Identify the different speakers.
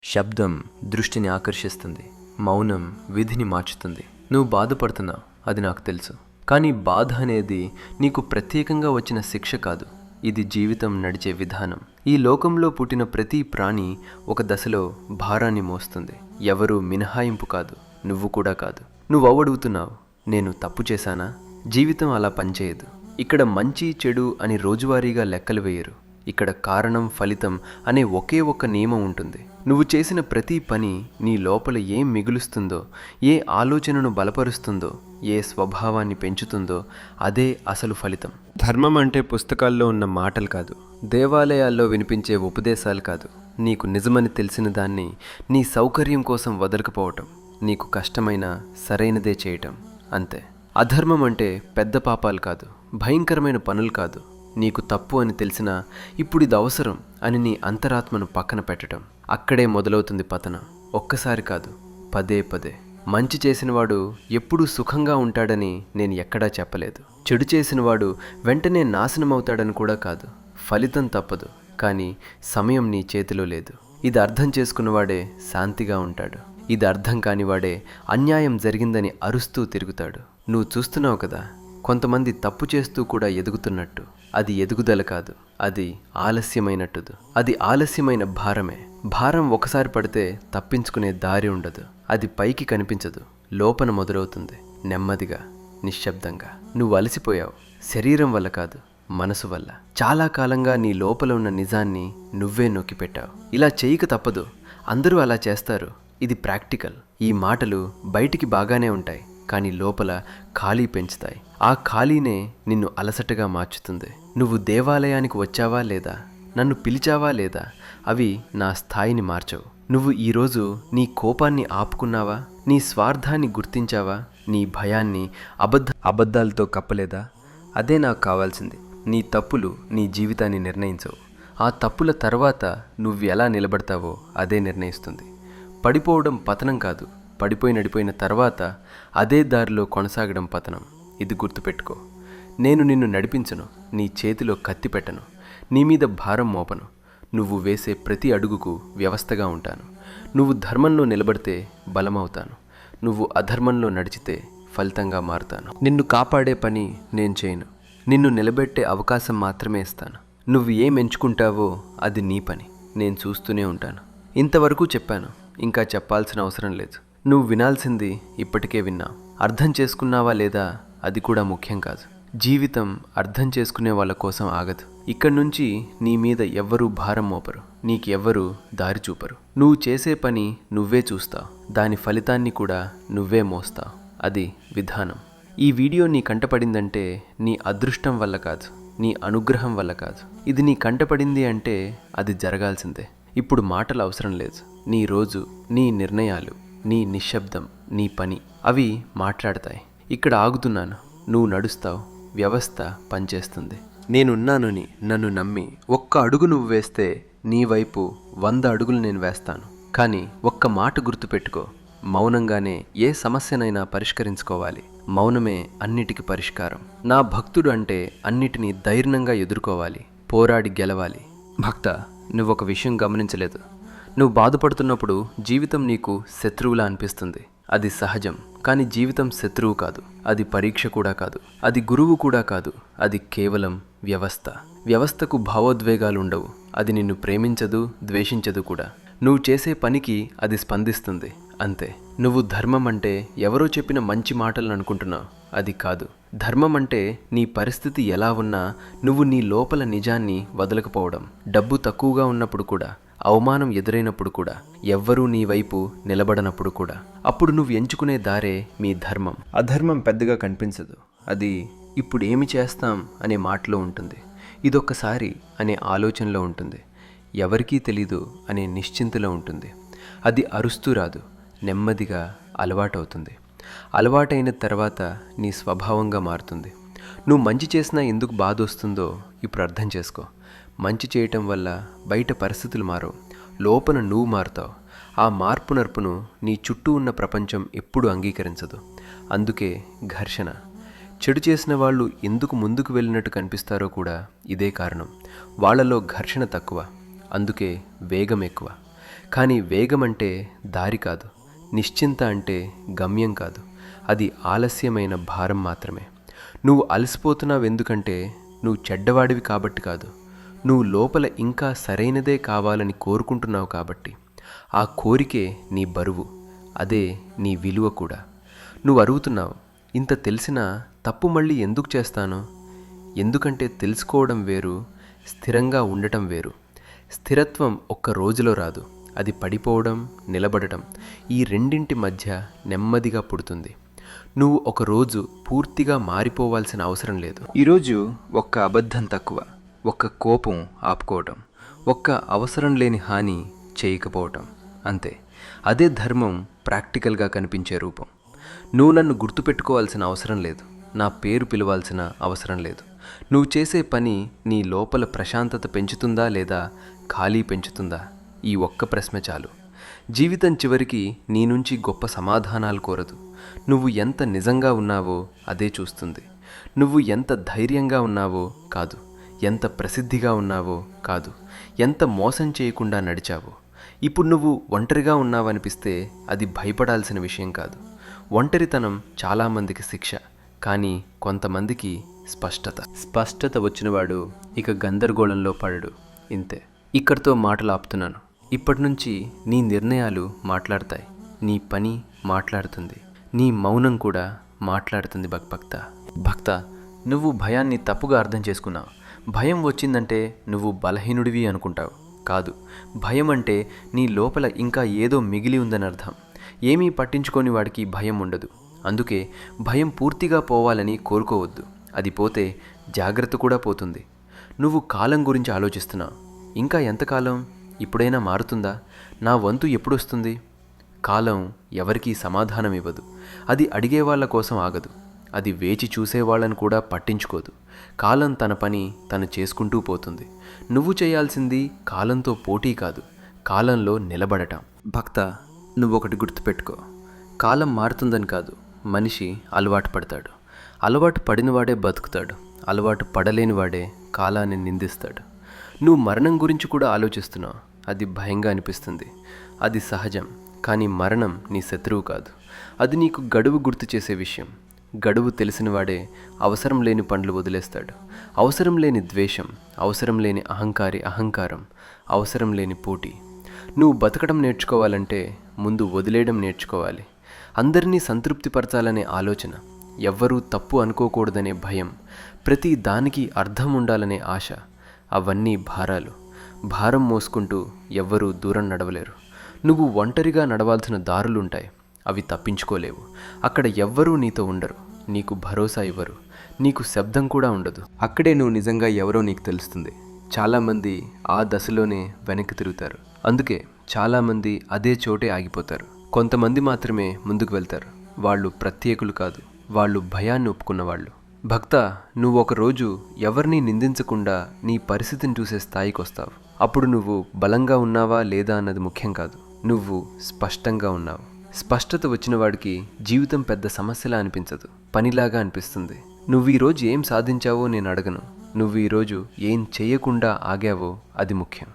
Speaker 1: శబ్దం దృష్టిని ఆకర్షిస్తుంది, మౌనం విధిని మార్చుతుంది. నువ్వు బాధపడుతున్నావు, అది నాకు తెలుసు. కానీ బాధ అనేది నీకు ప్రత్యేకంగా వచ్చిన శిక్ష కాదు. ఇది జీవితం నడిచే విధానం. ఈ లోకంలో పుట్టిన ప్రతి ప్రాణి ఒక దశలో భారాన్ని మోస్తుంది. ఎవరూ మినహాయింపు కాదు, నువ్వు కూడా కాదు. నువ్వడుగుతున్నావు, నేను తప్పు చేశానా? జీవితం అలా పనిచేయదు. ఇక్కడ మంచి చెడు అని రోజువారీగా లెక్కలు వేయరు. ఇక్కడ కారణం ఫలితం అనే ఒకే ఒక్క నియమం ఉంటుంది. నువ్వు చేసిన ప్రతి పని నీ లోపల ఏం మిగులుస్తుందో, ఏ ఆలోచనను బలపరుస్తుందో, ఏ స్వభావాన్ని పెంచుతుందో అదే అసలు ఫలితం. ధర్మం అంటే పుస్తకాల్లో ఉన్న మాటలు కాదు, దేవాలయాల్లో వినిపించే ఉపదేశాలు కాదు. నీకు నిజమని తెలిసిన దాన్ని నీ సౌకర్యం కోసం వదలకపోవటం, నీకు కష్టమైన సరైనదే చేయటం, అంతే. అధర్మం అంటే పెద్ద పాపాలు కాదు, భయంకరమైన పనులు కాదు. నీకు తప్పు అని తెలిసినా ఇప్పుడు ఇది అవసరం అని నీ అంతరాత్మను పక్కన పెట్టడం. అక్కడే మొదలవుతుంది పతనం. ఒక్కసారి కాదు, పదే పదే. మంచి చేసినవాడు ఎప్పుడూ సుఖంగా ఉంటాడని నేను ఎక్కడా చెప్పలేదు. చెడు చేసినవాడు వెంటనే నాశనమవుతాడని కూడా కాదు. ఫలితం తప్పదు, కానీ సమయం నీ చేతిలో లేదు. ఇది అర్థం చేసుకున్నవాడే శాంతిగా ఉంటాడు. ఇది అర్థం కానివాడే అన్యాయం జరిగిందని అరుస్తూ తిరుగుతాడు. నువ్వు చూస్తున్నావు కదా, కొంతమంది తప్పు చేస్తూ కూడా ఎదుగుతున్నట్టు. అది ఎదుగుదల కాదు, అది ఆలస్యమైనట్టుదు. అది ఆలస్యమైన భారమే. భారం ఒకసారి పడితే తప్పించుకునే దారి ఉండదు. అది పైకి కనిపించదు, లోపల మొదలవుతుంది. నెమ్మదిగా, నిశ్శబ్దంగా. నువ్వు అలసిపోయావు, శరీరం వల్ల కాదు, మనసు వల్ల. చాలా కాలంగా నీ లోపల ఉన్న నిజాన్ని నువ్వే నొక్కిపెట్టావు. ఇలా చేయక తప్పదు, అందరూ అలా చేస్తారు. ఇది ప్రాక్టికల్. ఈ మాటలు బయటికి బాగానే ఉంటాయి, కానీ లోపల ఖాళీ పెంచుతాయి. ఆ ఖాళీనే నిన్ను అలసటగా మార్చుతుంది. నువ్వు దేవాలయానికి వచ్చావా లేదా, నన్ను పిలిచావా లేదా, అవి నా స్థాయిని మార్చవు. నువ్వు ఈరోజు నీ కోపాన్ని ఆపుకున్నావా, నీ స్వార్థాన్ని గుర్తించావా, నీ భయాన్ని అబద్ధాలతో కప్పలేదా? అదే నాకు కావాల్సింది. నీ తప్పులు నీ జీవితాన్ని నిర్ణయించవు. ఆ తప్పుల తర్వాత నువ్వు ఎలా నిలబడతావో అదే నిర్ణయిస్తుంది. పడిపోవడం పతనం కాదు, నడిపోయిన తర్వాత అదే దారిలో కొనసాగడం పతనం. ఇది గుర్తుపెట్టుకో. నేను నిన్ను నడిపించను, నీ చేతిలో కత్తి పెట్టను, నీ మీద భారం మోపను. నువ్వు వేసే ప్రతి అడుగుకు వ్యవస్థగా ఉంటాను. నువ్వు ధర్మంలో నిలబడితే బలమవుతాను, నువ్వు అధర్మంలో నడిచితే ఫలితంగా మారుతాను. నిన్ను కాపాడే పని నేను చేయను, నిన్ను నిలబెట్టే అవకాశం మాత్రమే ఇస్తాను. నువ్వు ఏం ఎంచుకుంటావో అది నీ పని, నేను చూస్తూనే ఉంటాను. ఇంతవరకు చెప్పాను, ఇంకా చెప్పాల్సిన అవసరం లేదు. నువ్వు వినాల్సింది ఇప్పటికే విన్నా. అర్థం చేసుకున్నావా లేదా అది కూడా ముఖ్యం కాదు. జీవితం అర్థం చేసుకునే వాళ్ళ కోసం ఆగదు. ఇక్కడి నుంచి నీ మీద ఎవ్వరూ భారం మోపరు, నీకెవ్వరూ దారి చూపరు. నువ్వు చేసే పని నువ్వే చూస్తావు, దాని ఫలితాన్ని కూడా నువ్వే మోస్తావు. అది విధానం. ఈ వీడియో నీ కంటపడిందంటే నీ అదృష్టం వల్ల కాదు, నీ అనుగ్రహం వల్ల కాదు. ఇది నీ కంటపడింది అంటే అది జరగాల్సిందే. ఇప్పుడు మాటలు అవసరం లేదు. నీ రోజు, నీ నిర్ణయాలు, నీ నిశ్శబ్దం, నీ పని, అవి మాట్లాడతాయి. ఇక్కడ ఆగుతున్నాను, నువ్వు నడుస్తావు, వ్యవస్థ పనిచేస్తుంది. నేనున్నానని నన్ను నమ్మి ఒక్క అడుగు నువ్వు వేస్తే నీ వైపు 100 అడుగులు నేను వేస్తాను. కానీ ఒక్క మాట గుర్తుపెట్టుకో, మౌనంగానే ఏ సమస్యనైనా పరిష్కరించుకోవాలి. మౌనమే అన్నిటికీ పరిష్కారం. నా భక్తుడు అంటే అన్నిటినీ ధైర్యంగా ఎదుర్కోవాలి, పోరాడి గెలవాలి. భక్త, నువ్వొక విషయం గమనించలేదు. నువ్వు బాధపడుతున్నప్పుడు జీవితం నీకు శత్రువులా అనిపిస్తుంది. అది సహజం. కానీ జీవితం శత్రువు కాదు, అది పరీక్ష కూడా కాదు, అది గురువు కూడా కాదు. అది కేవలం వ్యవస్థ. వ్యవస్థకు భావోద్వేగాలు ఉండవు. అది నిన్ను ప్రేమించదు, ద్వేషించదు కూడా. నువ్వు చేసే పనికి అది స్పందిస్తుంది, అంతే. నువ్వు ధర్మం అంటే ఎవరో చెప్పిన మంచి మాటలను అనుకుంటున్నావు, అది కాదు. ధర్మం అంటే నీ పరిస్థితి ఎలా ఉన్నా నువ్వు నీ లోపల నిజాన్ని వదలకపోవడం. డబ్బు తక్కువగా ఉన్నప్పుడు కూడా, అవమానం ఎదురైనప్పుడు కూడా, ఎవ్వరూ నీ వైపు నిలబడనప్పుడు కూడా, అప్పుడు నువ్వు ఎంచుకునే దారే మీ ధర్మం. అధర్మం పెద్దగా కనిపించదు. అది ఇప్పుడు ఏమి చేస్తాం అనే మాటలో ఉంటుంది, ఇదొక్కసారి అనే ఆలోచనలో ఉంటుంది, ఎవరికీ తెలీదు అనే నిశ్చింతలో ఉంటుంది. అది అరుస్తూ రాదు, నెమ్మదిగా అలవాటవుతుంది. అలవాటైన తర్వాత నీ స్వభావంగా మారుతుంది. నువ్వు మంచి చేసినా ఎందుకు బాధ వస్తుందో ఇప్పుడు అర్థం చేసుకో. మంచి చేయటం వల్ల బయట పరిస్థితులు మారవు, లోపల నువ్వు మారుతావు. ఆ మార్పు నర్పును నీ చుట్టూ ఉన్న ప్రపంచం ఎప్పుడూ అంగీకరించదు. అందుకే ఘర్షణ. చెడు చేసిన వాళ్ళు ఎందుకు ముందుకు వెళ్ళినట్టు కనిపిస్తారో కూడా ఇదే కారణం. వాళ్ళలో ఘర్షణ తక్కువ, అందుకే వేగం ఎక్కువ. కానీ వేగం అంటే దారి కాదు, నిశ్చింత అంటే గమ్యం కాదు, అది ఆలస్యమైన భారం మాత్రమే. నువ్వు అలసిపోతున్నావు ఎందుకంటే నువ్వు చెడ్డవాడివి కాబట్టి కాదు, నువ్వు లోపల ఇంకా సరైనదే కావాలని కోరుకుంటున్నావు కాబట్టి. ఆ కోరికే నీ బరువు, అదే నీ విలువ కూడా. నువ్వు అరుగుతున్నావు, ఇంత తెలిసినా తప్పు మళ్ళీ ఎందుకు చేస్తాను? ఎందుకంటే తెలుసుకోవడం వేరు, స్థిరంగా ఉండటం వేరు. స్థిరత్వం ఒక్క రోజులో రాదు, అది పడిపోవడం, నిలబడటం, ఈ రెండింటి మధ్య నెమ్మదిగా పుడుతుంది. నువ్వు ఒకరోజు పూర్తిగా మారిపోవాల్సిన అవసరం లేదు.
Speaker 2: ఈరోజు ఒక్క అబద్ధం తక్కువ, ఒక్క కోపం ఆపుకోవటం, ఒక్క అవసరం లేని హాని చేయకపోవటం, అంతే. అదే ధర్మం ప్రాక్టికల్గా కనిపించే రూపం. నువ్వు నన్ను గుర్తుపెట్టుకోవాల్సిన అవసరం లేదు, నా పేరు పిలవాల్సిన అవసరం లేదు. నువ్వు చేసే పని నీ లోపల ప్రశాంతత పెంచుతుందా లేదా ఖాళీ పెంచుతుందా? ఈ ఒక్క ప్రశ్న చాలు. జీవితం చివరికి నీ నుంచి గొప్ప సమాధానాలు కోరదు. నువ్వు ఎంత నిజంగా ఉన్నావో అదే చూస్తుంది. నువ్వు ఎంత ధైర్యంగా ఉన్నావో కాదు, ఎంత ప్రసిద్ధిగా ఉన్నావో కాదు, ఎంత మోసం చేయకుండా నడిచావో. ఇప్పుడు నువ్వు ఒంటరిగా ఉన్నావనిపిస్తే అది భయపడాల్సిన విషయం కాదు. ఒంటరితనం చాలామందికి శిక్ష, కానీ కొంతమందికి స్పష్టత వచ్చినవాడు ఇక గందరగోళంలో పడడు. ఇంతే. ఇక్కడితో మాటలు ఆపుతున్నాను. ఇప్పటి నుంచి నీ నిర్ణయాలు మాట్లాడతాయి, నీ పని మాట్లాడుతుంది, నీ మౌనం కూడా మాట్లాడుతుంది. భక్త, నువ్వు భయాన్ని తప్పుగా అర్థం చేసుకున్నావు. భయం వచ్చిందంటే నువ్వు బలహీనుడివి అనుకుంటావు. కాదు, భయం అంటే నీ లోపల ఇంకా ఏదో మిగిలి ఉందని అర్థం. ఏమీ పట్టించుకోని వాడికి భయం ఉండదు. అందుకే భయం పూర్తిగా పోవాలని కోరుకోవద్దు. అది పోతే జాగ్రత్త కూడా పోతుంది. నువ్వు కాలం గురించి ఆలోచిస్తున్నావు. ఇంకా ఎంతకాలం? ఇప్పుడైనా మారుతుందా? నా వంతు ఎప్పుడొస్తుంది? కాలం ఎవరికీ సమాధానం ఇవ్వదు. అది అడిగే వాళ్ళ కోసం ఆగదు. అది వేచి చూసేవాళ్ళని కూడా పట్టించుకోదు. కాలం తన పని తను చేసుకుంటూ పోతుంది. నువ్వు చేయాల్సింది కాలంతో పోటీ కాదు, కాలంలో నిలబడటం. భక్త, నువ్వొకటి గుర్తుపెట్టుకో. కాలం మారుతుందని కాదు, మనిషి అలవాటు పడతాడు. అలవాటు పడినవాడే బతుకుతాడు, అలవాటు పడలేనివాడే కాలాన్ని నిందిస్తాడు. నువ్వు మరణం గురించి కూడా ఆలోచిస్తున్నావు. అది భయంగా అనిపిస్తుంది. అది సహజం. కానీ మరణం నీ శత్రువు కాదు. అది నీకు గడువు గుర్తు చేసే విషయం. గడువు తెలిసినవాడే అవసరం లేని పనులు వదిలేస్తాడు. అవసరం లేని ద్వేషం, అవసరం లేని అహంకారం, అవసరం లేని పోటీ. నువ్వు బతకడం నేర్చుకోవాలంటే ముందు వదిలేయడం నేర్చుకోవాలి. అందరినీ సంతృప్తిపరచాలనే ఆలోచన, ఎవ్వరూ తప్పు అనుకోకూడదనే భయం, ప్రతి దానికి అర్థం ఉండాలనే ఆశ, అవన్నీ భారాలు. భారం మోసుకుంటూ ఎవ్వరూ దూరం నడవలేరు. నువ్వు ఒంటరిగా నడవాల్సిన దారులుంటాయి, అవి తప్పించుకోలేవు. అక్కడ ఎవ్వరూ నీతో ఉండరు, నీకు భరోసా ఇవ్వరు, నీకు శబ్దం కూడా ఉండదు. అక్కడే నువ్వు నిజంగా ఎవరో నీకు తెలుస్తుంది. చాలామంది ఆ దశలోనే వెనక్కి తిరుగుతారు. అందుకే చాలామంది అదే చోటే ఆగిపోతారు. కొంతమంది మాత్రమే ముందుకు వెళ్తారు. వాళ్ళు ప్రత్యేకులు కాదు, వాళ్ళు భయాన్ని ఒప్పుకున్నవాళ్ళు. భక్త, నువ్వు ఒకరోజు ఎవరిని నిందించకుండా నీ పరిస్థితిని చూసే స్థాయికి వస్తావు. అప్పుడు నువ్వు బలంగా ఉన్నావా లేదా అన్నది ముఖ్యం కాదు, నువ్వు స్పష్టంగా ఉన్నావు. స్పష్టత వచ్చిన వాడికి జీవితం పెద్ద సమస్యలా అనిపించదు, పనిలాగా అనిపిస్తుంది. నువ్వు ఈరోజు ఏం సాధించావో నేను అడగను, నువ్వు ఈరోజు ఏం చేయకుండా ఆగావో అది ముఖ్యం.